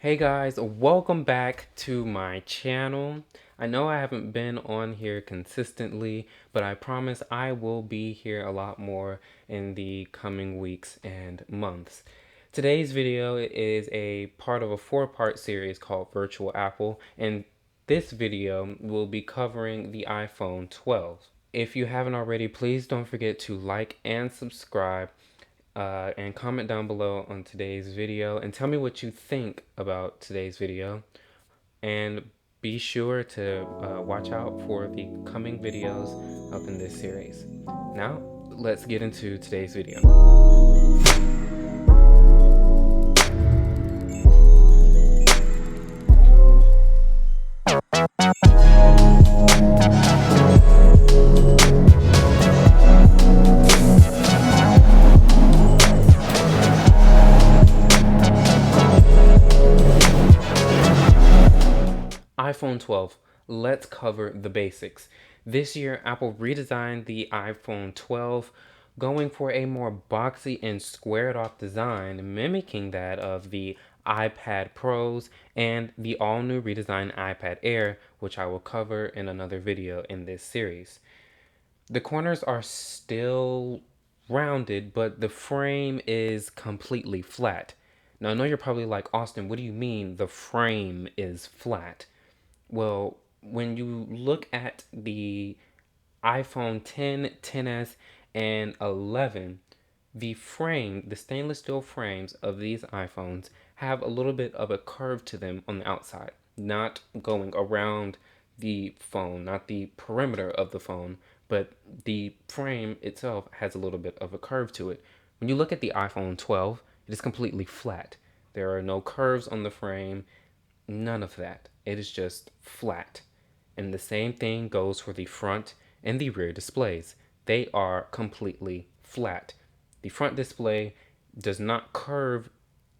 Hey guys, welcome back to my channel. I know I haven't been on here consistently, but I promise I will be here a lot more in the coming weeks and months. Today's video is a part of a four-part series called Virtual Apple, and this video will be covering the iPhone 12. If you haven't already, please don't forget to like and subscribe and comment down below on today's video and tell me what you think about today's video. And be sure to watch out for the coming videos up in this series. Now, let's get into today's video. iPhone 12, let's cover the basics. This year, Apple redesigned the iPhone 12, going for a more boxy and squared off design, mimicking that of the iPad Pros and the all-new redesigned iPad Air, which I will cover in another video in this series. The corners are still rounded, but the frame is completely flat. Now, I know you're probably like, Austin, what do you mean the frame is flat? Well, when you look at the iPhone 10, 10s, and 11, the stainless steel frames of these iPhones have a little bit of a curve to them on the outside, not going around the phone, not the perimeter of the phone, but the frame itself has a little bit of a curve to it. When you look at the iPhone 12, it is completely flat. There are no curves on the frame, none of that. It is just flat. And the same thing goes for the front and the rear displays. They are completely flat. The front display does not curve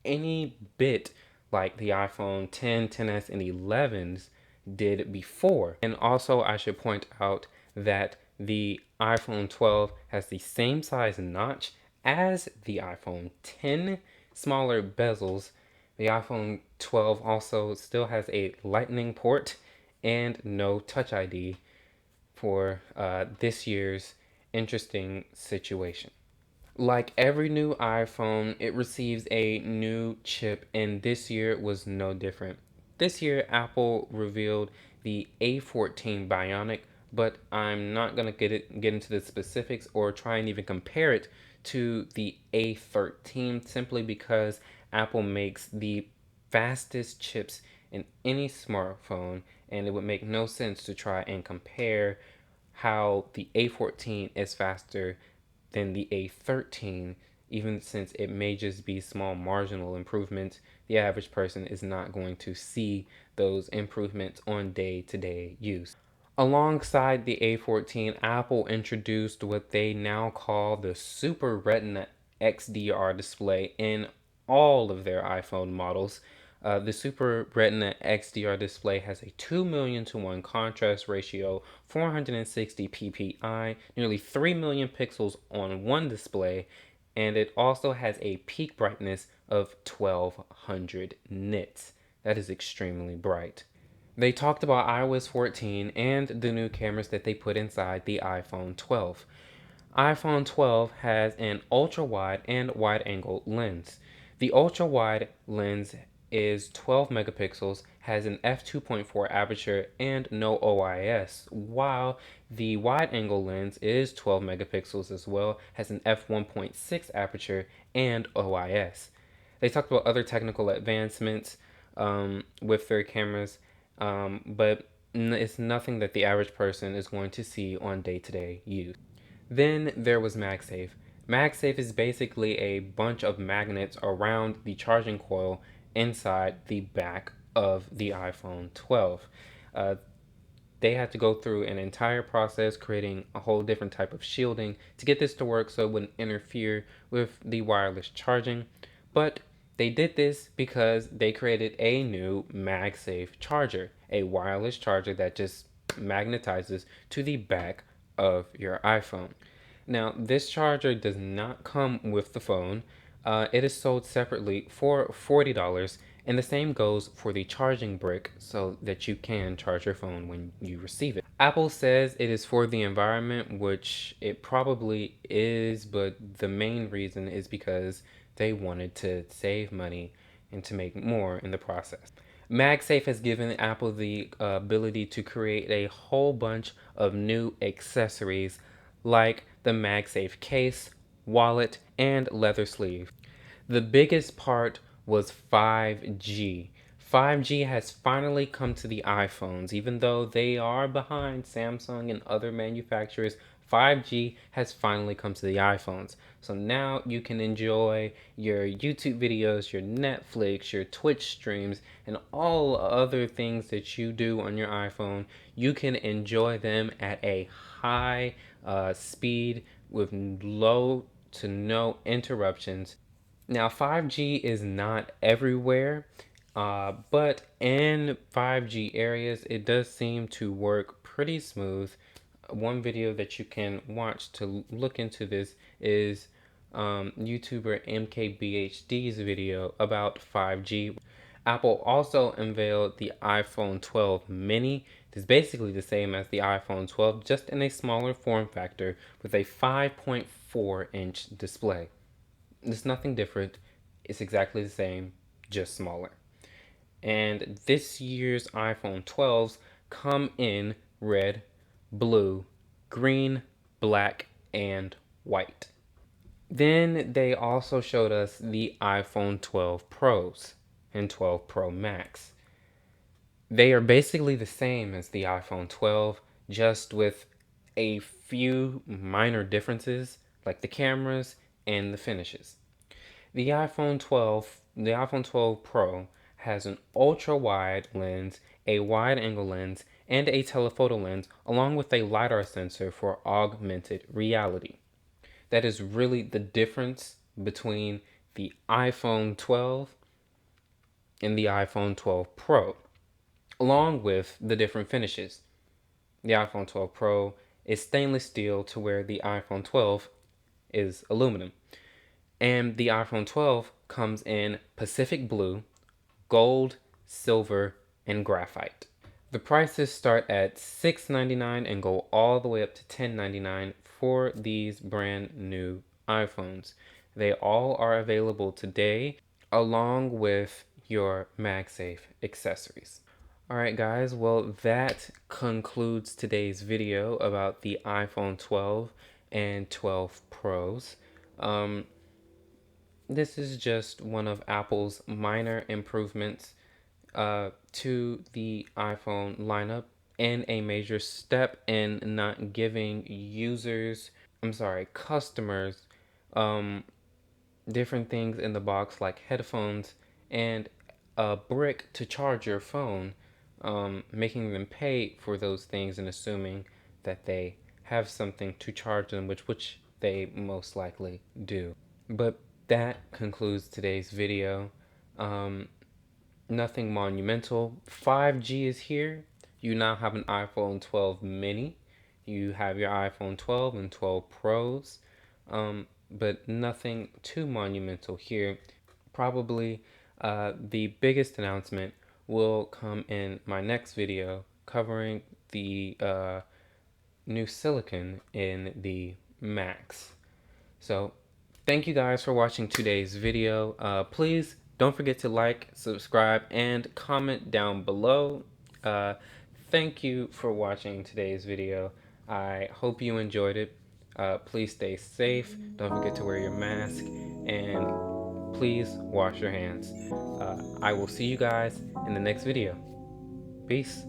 any bit like the iPhone 10, 10s, and 11s did before. And also, I should point out that the iPhone 12 has the same size notch as the iPhone 10, smaller bezels. The iPhone 12 also still has a Lightning port and no Touch ID for this year's interesting situation. Like every new iPhone, it receives a new chip, and this year was no different. This year, Apple revealed the A14 Bionic, but I'm not gonna get into the specifics or try and even compare it to the A13 simply because Apple makes the fastest chips in any smartphone, and it would make no sense to try and compare how the A14 is faster than the A13, even since it may just be small marginal improvements. The average person is not going to see those improvements on day-to-day use. Alongside the A14, Apple introduced what they now call the Super Retina XDR display in all of their iPhone models. The Super Retina XDR display has a 2 million to 1 contrast ratio, 460 ppi, nearly 3 million pixels on one display, and it also has a peak brightness of 1200 nits. That is extremely bright. They talked about iOS 14 and the new cameras that they put inside the iPhone 12. iPhone 12 has an ultra-wide and wide-angle lens. The ultra-wide lens is 12 megapixels, has an f2.4 aperture, and no OIS, while the wide-angle lens is 12 megapixels as well, has an f1.6 aperture, and OIS. They talked about other technical advancements with their cameras, but it's nothing that the average person is going to see on day-to-day use. Then there was MagSafe. MagSafe is basically a bunch of magnets around the charging coil inside the back of the iPhone 12. Uh, they had to go through an entire process creating a whole different type of shielding to get this to work so it wouldn't interfere with the wireless charging. But they did this because they created a new MagSafe charger, a wireless charger that just magnetizes to the back of your iPhone. Now, this charger does not come with the phone. It is sold separately for $40, And the same goes for the charging brick so that you can charge your phone when you receive it. Apple says it is for the environment, which it probably is, but the main reason is because they wanted to save money and to make more in the process. MagSafe has given Apple the ability to create a whole bunch of new accessories like the MagSafe case, wallet, and leather sleeve. The biggest part was 5G. 5G has finally come to the iPhones. Even though they are behind Samsung and other manufacturers, 5G has finally come to the iPhones. So now you can enjoy your YouTube videos, your Netflix, your Twitch streams, and all other things that you do on your iPhone. You can enjoy them at a high speed with low to no interruptions. Now, 5G is not everywhere, but in 5G areas, it does seem to work pretty smooth. One video that you can watch to look into this is YouTuber MKBHD's video about 5G. Apple also unveiled the iPhone 12 mini. It's basically the same as the iPhone 12, just in a smaller form factor with a 5.4-inch display. It's nothing different. It's exactly the same, just smaller. And this year's iPhone 12s come in red, blue, green, black, and white. Then they also showed us the iPhone 12 Pros and 12 Pro Max. They are basically the same as the iPhone 12, just with a few minor differences like the cameras and the finishes. The iPhone 12 Pro has an ultra wide lens, a wide angle lens, and a telephoto lens, along with a LiDAR sensor for augmented reality. That is really the difference between the iPhone 12 and the iPhone 12 Pro, along with the different finishes. The iPhone 12 Pro is stainless steel, to where the iPhone 12 is aluminum. And the iPhone 12 comes in Pacific Blue, Gold, Silver, and Graphite. The prices start at $699 and go all the way up to $1099 for these brand new iPhones. They all are available today, along with your MagSafe accessories. Alright guys, well that concludes today's video about the iPhone 12 and 12 Pros. This is just one of Apple's minor improvements to the iPhone lineup, and a major step in not giving customers, different things in the box like headphones and a brick to charge your phone, making them pay for those things and assuming that they have something to charge them, which they most likely do. But that concludes today's video. Nothing monumental. 5G is here. You now have an iPhone 12 mini. You have your iPhone 12 and 12 Pros. But nothing too monumental here. Probably the biggest announcement will come in my next video, covering the new silicon in the Max. So thank you guys for watching today's video. Please don't forget to like, subscribe, and comment down below. Thank you for watching today's video. I hope you enjoyed it. Please stay safe. Don't forget to wear your mask, and please wash your hands. I will see you guys in the next video. Peace.